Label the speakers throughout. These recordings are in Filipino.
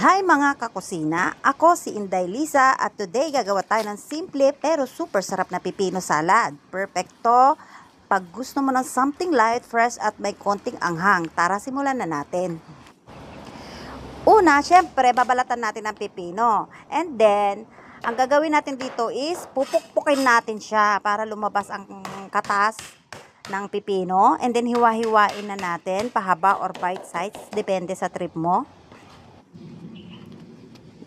Speaker 1: Hi mga kakusina, ako si Inday Lisa at today gagawa tayo ng simple pero super sarap na pipino salad. Perfecto pag gusto mo ng something light, fresh at may konting anghang. Tara simulan na natin. Una, syempre babalatan natin ang pipino. And then, ang gagawin natin dito is pupukpukin natin siya para lumabas ang katas ng pipino. And then hiwa-hiwain na natin pahaba or bite size, depende sa trip mo.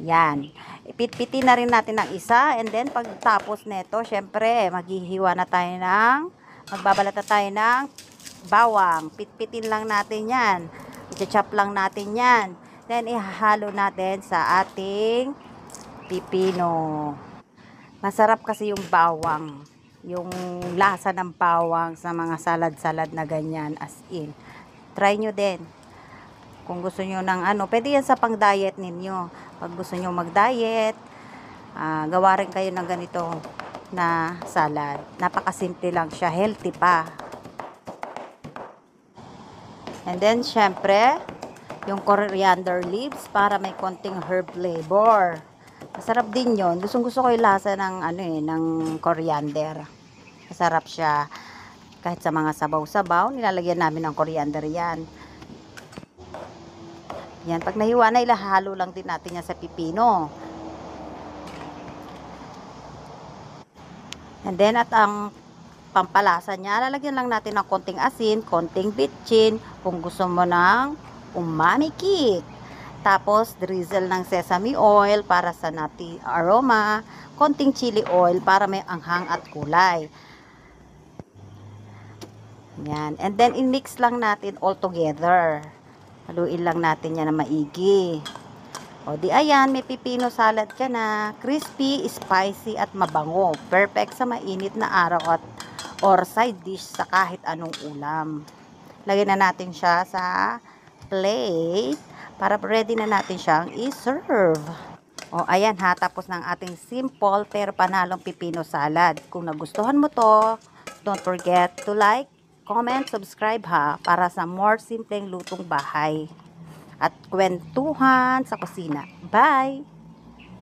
Speaker 1: Yan. Ipitpitin na rin natin ng isa. And then, pagtapos nito, syempre, magbabalat na tayo ng bawang. Pitpitin lang natin yan. I-chop lang natin yan. Then, ihahalo natin sa ating pipino. Masarap kasi yung bawang. Yung lasa ng bawang sa mga salad-salad na ganyan. As in. Try nyo din. Kung gusto nyo ng pwede yan sa pang-diet ninyo. Pag gusto nyo mag-diet, gawa rin kayo ng ganito na salad. Napakasimple lang siya. Healthy pa. And then, syempre, yung coriander leaves para may konting herb flavor. Masarap din yon. Gustong-gusto ko yung lasa ng, ng coriander. Masarap siya. Kahit sa mga sabaw-sabaw, nilalagyan namin ng coriander yan. Yan, pag nahiwa na, ilahalo lang din natin yan sa pipino. And then, at ang pampalasa niya, lalagyan lang natin ng konting asin, konting bitchin, kung gusto mo ng umami kick. Tapos, drizzle ng sesame oil para sa nutty aroma, konting chili oil para may anghang at kulay. Yan. And then, i-mix lang natin all together. Haluin lang natin yan na maigi. O di ayan, may pipino salad ka na. Crispy, spicy at mabango. Perfect sa mainit na araw or side dish sa kahit anong ulam. Lagyan na natin siya sa plate para ready na natin siyang i-serve. O ayan ha, tapos ng ating simple pero panalong pipino salad. Kung nagustuhan mo to, don't forget to like, comment, subscribe ha, para sa more simpleng lutong bahay at kwentuhan sa kusina. Bye!